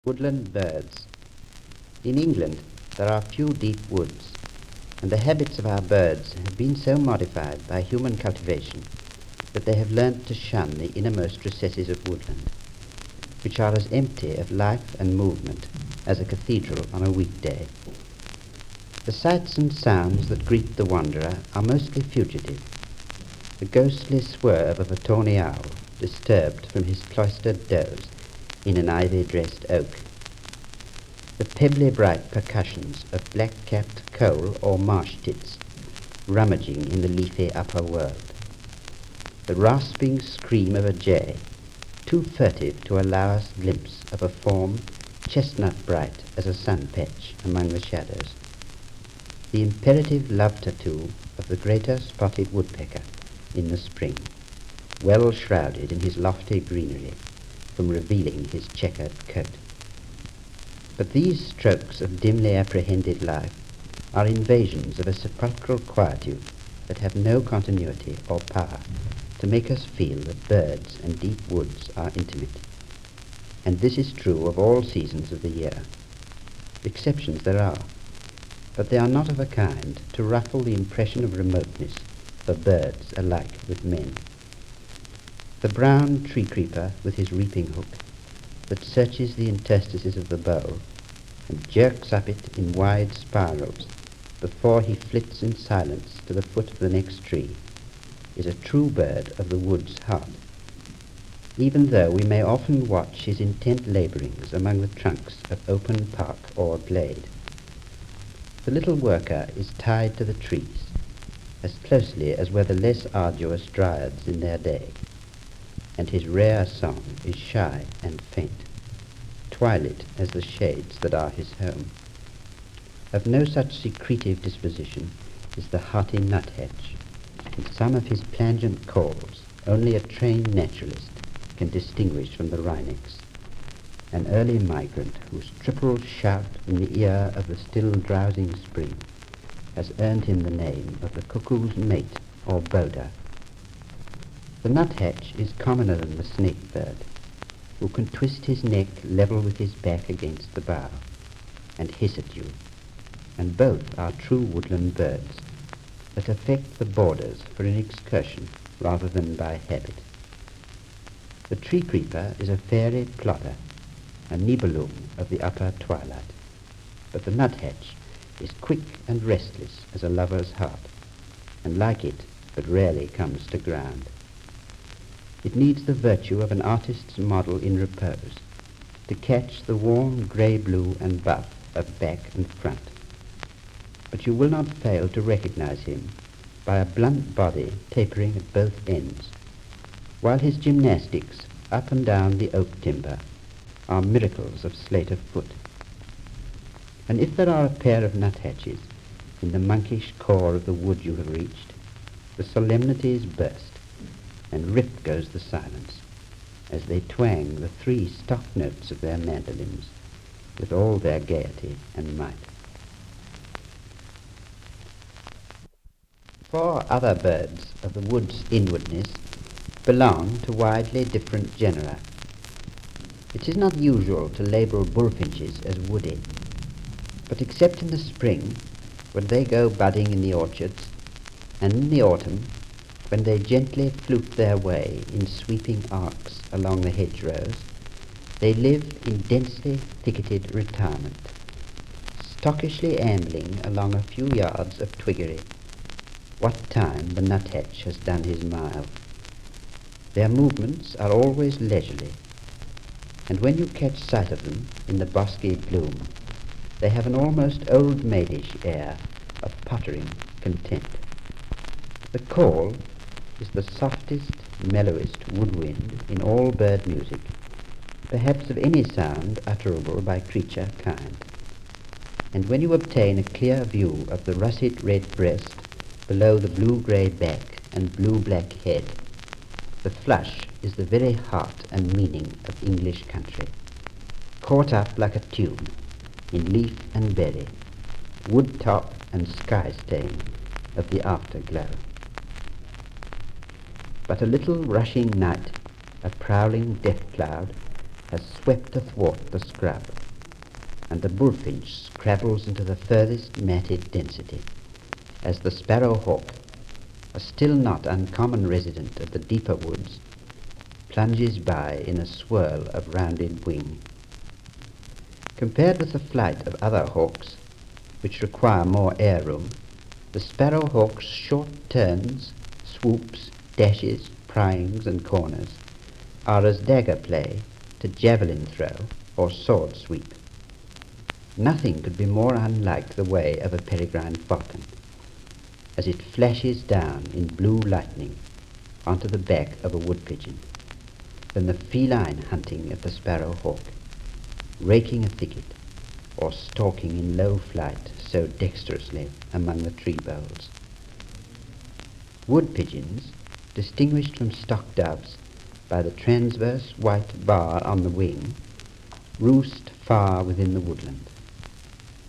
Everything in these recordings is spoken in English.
Woodland birds. In England there are few deep woods, and the habits of our birds have been so modified by human cultivation that they have learnt to shun the innermost recesses of woodland, which are as empty of life and movement as a cathedral on a weekday. The sights and sounds that greet the wanderer are mostly fugitive. The ghostly swerve of a tawny owl, disturbed from his cloistered doze in an ivy-dressed oak. The pebbly-bright percussions of black-capped coal or marsh tits rummaging in the leafy upper world. The rasping scream of a jay, too furtive to allow us glimpse of a form chestnut-bright as a sun-patch among the shadows. The imperative love-tattoo of the greater spotted woodpecker in the spring, well shrouded in his lofty greenery, from revealing his checkered coat. But these strokes of dimly apprehended life are invasions of a sepulchral quietude that have no continuity or power to make us feel that birds and deep woods are intimate. And this is true of all seasons of the year. Exceptions there are, but they are not of a kind to ruffle the impression of remoteness for birds alike with men. The brown tree creeper with his reaping hook that searches the interstices of the bowl and jerks up it in wide spirals before he flits in silence to the foot of the next tree is a true bird of the wood's heart, even though we may often watch his intent labourings among the trunks of open park or glade. The little worker is tied to the trees as closely as were the less arduous dryads in their day, and his rare song is shy and faint, twilit as the shades that are his home. Of no such secretive disposition is the hearty nuthatch, and some of his plangent calls only a trained naturalist can distinguish from the wrynecks, an early migrant whose triple shout in the ear of the still drowsing spring has earned him the name of the cuckoo's mate or boda. The nuthatch is commoner than the snake-bird, who can twist his neck level with his back against the bough and hiss at you, and both are true woodland birds that affect the borders for an excursion rather than by habit. The tree creeper is a fairy plotter, a nibelung of the upper twilight, but the nuthatch is quick and restless as a lover's heart, and like it, but rarely comes to ground. It needs the virtue of an artist's model in repose to catch the warm grey-blue and buff of back and front, but you will not fail to recognize him by a blunt body tapering at both ends, while his gymnastics up and down the oak timber are miracles of slate of foot. And if there are a pair of nuthatches in the monkish core of the wood you have reached, the solemnity is burst, and ripped goes the silence as they twang the three stock notes of their mandolins with all their gaiety and might. Four other birds of the wood's inwardness belong to widely different genera. It is not usual to label bullfinches as woody, but except in the spring, when they go budding in the orchards, and in the autumn, when they gently flute their way in sweeping arcs along the hedgerows, they live in densely thicketed retirement, stockishly ambling along a few yards of twiggery, what time the nuthatch has done his mile. Their movements are always leisurely, and when you catch sight of them in the bosky gloom, they have an almost old maidish air of pottering content. The call is the softest, mellowest woodwind in all bird music, perhaps of any sound utterable by creature kind. And when you obtain a clear view of the russet red breast below the blue-grey back and blue-black head, the flush is the very heart and meaning of English country, caught up like a tune in leaf and berry, wood top and sky stain of the afterglow. But a little rushing night, a prowling death cloud, has swept athwart the scrub, and the bullfinch scrabbles into the furthest matted density, as the sparrow-hawk, a still not uncommon resident of the deeper woods, plunges by in a swirl of rounded wing. Compared with the flight of other hawks, which require more air room, the sparrow-hawk's short turns, swoops, dashes, pryings, and corners are as dagger play to javelin throw or sword sweep. Nothing could be more unlike the way of a peregrine falcon, as it flashes down in blue lightning onto the back of a wood pigeon, than the feline hunting of the sparrow-hawk, raking a thicket or stalking in low flight so dexterously among the tree boles. Wood pigeons, distinguished from stock doves by the transverse white bar on the wing, roost far within the woodland,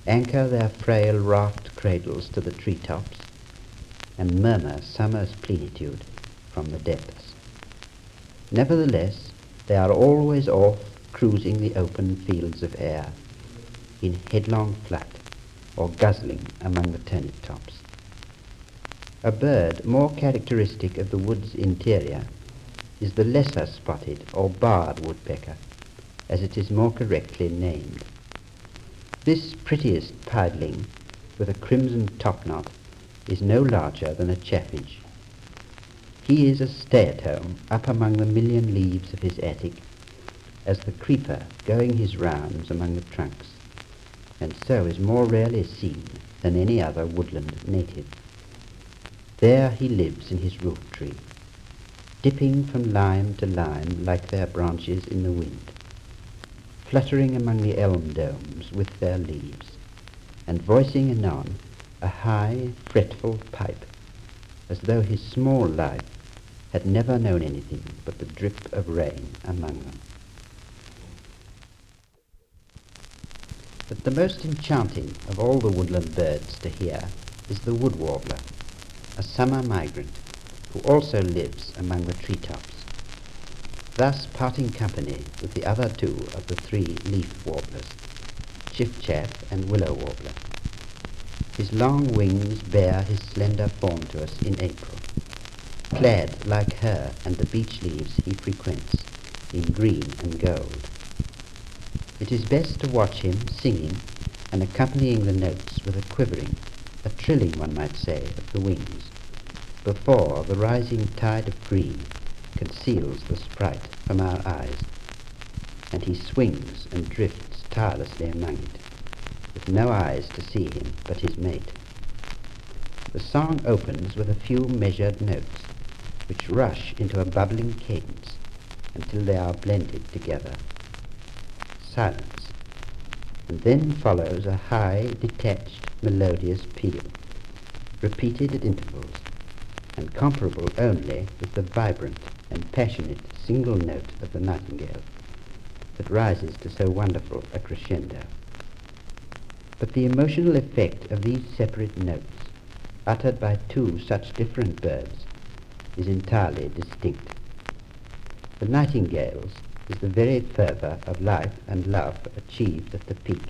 anchor their frail raft cradles to the treetops, and murmur summer's plenitude from the depths. Nevertheless, they are always off cruising the open fields of air, in headlong flight, or guzzling among the turnip tops. A bird more characteristic of the wood's interior is the lesser spotted or barred woodpecker, as it is more correctly named. This prettiest piedling, with a crimson topknot, is no larger than a chaffinch. He is a stay-at-home up among the million leaves of his attic, as the creeper going his rounds among the trunks, and so is more rarely seen than any other woodland native. There he lives in his roof tree, dipping from lime to lime like their branches in the wind, fluttering among the elm domes with their leaves, and voicing anon a high, fretful pipe, as though his small life had never known anything but the drip of rain among them. But the most enchanting of all the woodland birds to hear is the wood warbler, a summer migrant who also lives among the treetops, thus parting company with the other two of the three leaf warblers, chiff-chaff and willow warbler. His long wings bear his slender form to us in April, clad like her and the beech leaves he frequents in green and gold. It is best to watch him singing and accompanying the notes with a quivering, a trilling one might say, of the wings, before the rising tide of green conceals the sprite from our eyes, and he swings and drifts tirelessly among it, with no eyes to see him but his mate. The song opens with a few measured notes, which rush into a bubbling cadence until they are blended together. Silence, and then follows a high, detached, melodious peal, repeated at intervals, and comparable only with the vibrant and passionate single note of the nightingale that rises to so wonderful a crescendo. But the emotional effect of these separate notes, uttered by two such different birds, is entirely distinct. The nightingale's is the very fervour of life and love achieved at the peak.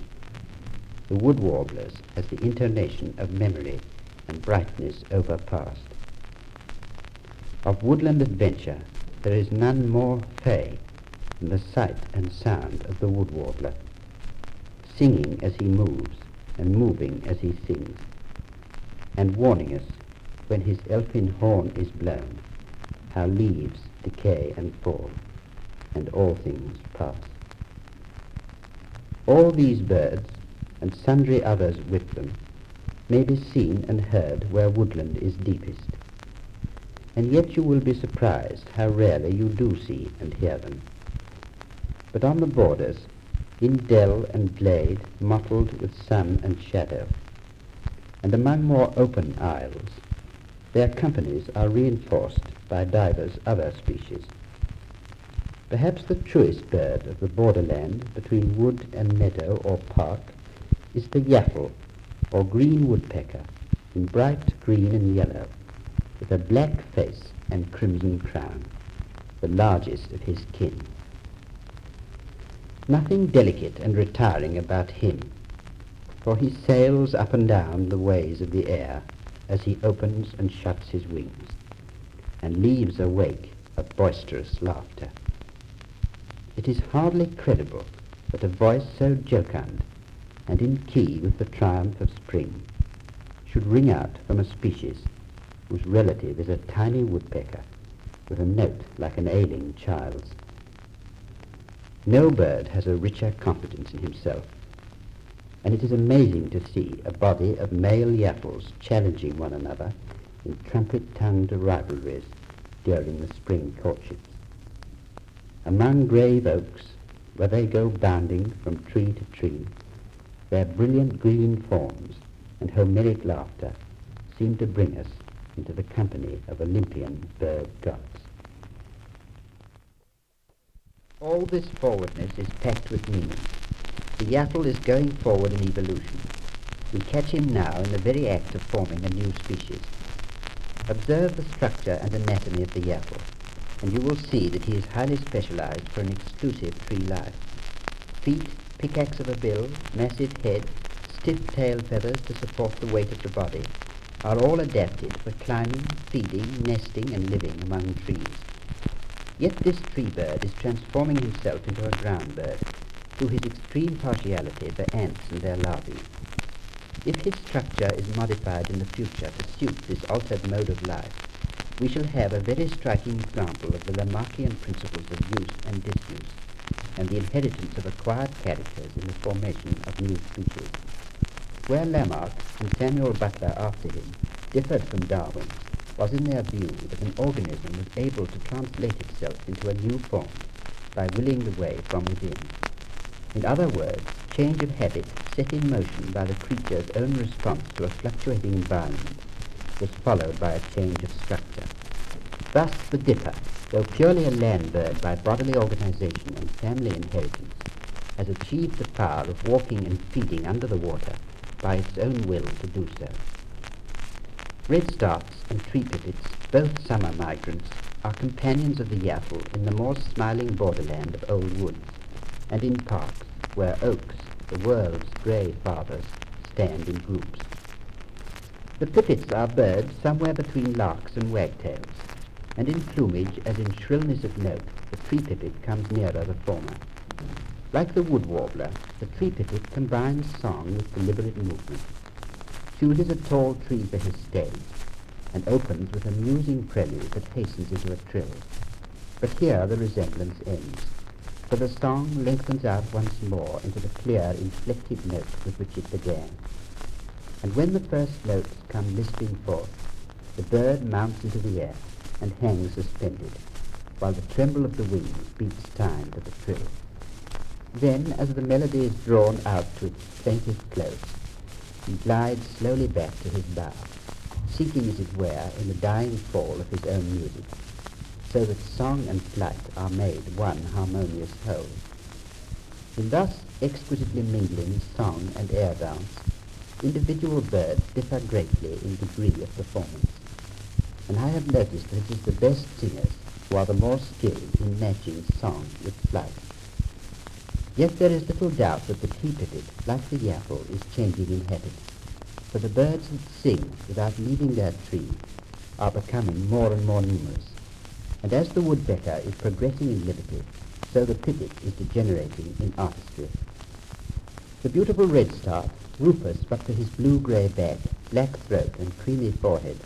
The wood warbler's has the intonation of memory and brightness overpast. Of woodland adventure there is none more fey than the sight and sound of the wood warbler, singing as he moves and moving as he sings, and warning us, when his elfin horn is blown, how leaves decay and fall, and all things pass. All these birds, and sundry others with them, may be seen and heard where woodland is deepest, and yet you will be surprised how rarely you do see and hear them. But on the borders, in dell and glade mottled with sun and shadow, and among more open isles, their companies are reinforced by divers other species. Perhaps the truest bird of the borderland between wood and meadow or park is the yaffle, or green woodpecker, in bright green and yellow, with a black face and crimson crown, the largest of his kin. Nothing delicate and retiring about him, for he sails up and down the ways of the air as he opens and shuts his wings, and leaves a wake of boisterous laughter. It is hardly credible that a voice so jocund and in key with the triumph of spring should ring out from a species whose relative is a tiny woodpecker with a note like an ailing child's. No bird has a richer confidence in himself, and it is amazing to see a body of male yaffles challenging one another in trumpet-tongued rivalries during the spring courtships. Among grave oaks, where they go bounding from tree to tree, their brilliant green forms and Homeric laughter seem to bring us into the company of Olympian bird gods. All this forwardness is packed with meaning. The yaffle is going forward in evolution. We catch him now in the very act of forming a new species. Observe the structure and anatomy of the yaffle, and you will see that he is highly specialized for an exclusive tree life. Feet, pickaxe of a bill, massive head, stiff tail feathers to support the weight of the body, are all adapted for climbing, feeding, nesting, and living among trees. Yet this tree bird is transforming himself into a ground bird through his extreme partiality for ants and their larvae. If his structure is modified in the future to suit this altered mode of life, we shall have a very striking example of the Lamarckian principles of use and disuse, and the inheritance of acquired characters in the formation of new species. Where Lamarck and Samuel Butler after him differed from Darwin was in their view that an organism was able to translate itself into a new form by willing the way from within. In other words, change of habit set in motion by the creature's own response to a fluctuating environment was followed by a change of structure. Thus the dipper, though purely a land bird by bodily organization and family inheritance, has achieved the power of walking and feeding under the water by its own will to do so. Redstarts and tree pipits, both summer migrants, are companions of the yaffle in the more smiling borderland of old woods, and in parks where oaks, the world's grey fathers, stand in groups. The pipits are birds somewhere between larks and wagtails, and in plumage as in shrillness of note, the tree pipit comes nearer the former. Like the wood warbler, the tree pipit combines song with deliberate movement, chooses a tall tree for his stage, and opens with a musing prelude that hastens into a trill. But here the resemblance ends, for the song lengthens out once more into the clear, inflected note with which it began. And when the first notes come lisping forth, the bird mounts into the air and hangs suspended, while the tremble of the wings beats time to the trill. Then, as the melody is drawn out to its plaintive close, he glides slowly back to his bough, seeking as it were in the dying fall of his own music, so that song and flight are made one harmonious whole. In thus exquisitely mingling song and air dance, individual birds differ greatly in degree of performance, and I have noticed that it is the best singers who are the more skilled in matching song with flight. Yet there is little doubt that the tree pipit, like the yaffle, is changing in habit, for the birds that sing without leaving their tree are becoming more and more numerous, and as the woodpecker is progressing in liberty, so the pipit is degenerating in artistry. The beautiful redstart, rufous but for his blue-grey back, black throat and creamy forehead,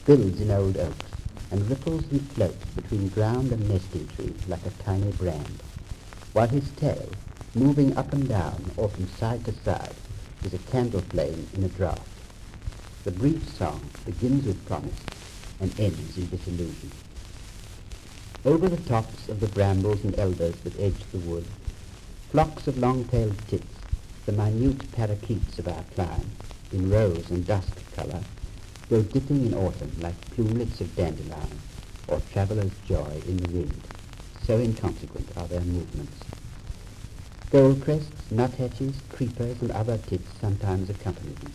builds in old oaks, and ripples and floats between ground and nesting trees like a tiny brand, while his tail, moving up and down or from side to side, is a candle flame in a draught. The brief song begins with promise and ends in disillusion. Over the tops of the brambles and elders that edge the wood, flocks of long-tailed tits, the minute parakeets of our clime, in rose and dust colour, go dipping in autumn like plumelets of dandelion, or traveller's joy in the wind. So inconsequent are their movements. Goldcrests, nuthatches, creepers, and other tits sometimes accompany them.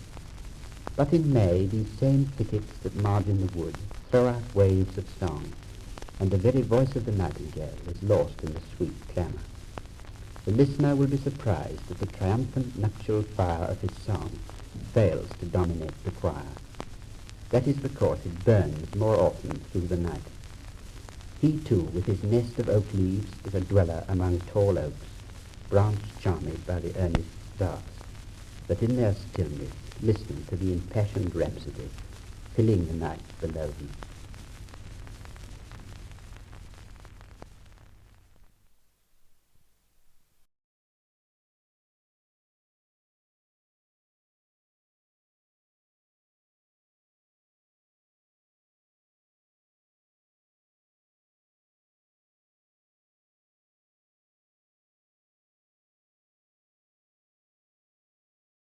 But in May these same thickets that margin the wood throw out waves of song, and the very voice of the nightingale is lost in the sweet clamour. the listener will be surprised that the triumphant nuptial fire of his song fails to dominate the choir. That is because it burns more often through the night. He too, with his nest of oak leaves, is a dweller among tall oaks, branch charmed by the earnest stars, that in their stillness listen to the impassioned rhapsody filling the night below him.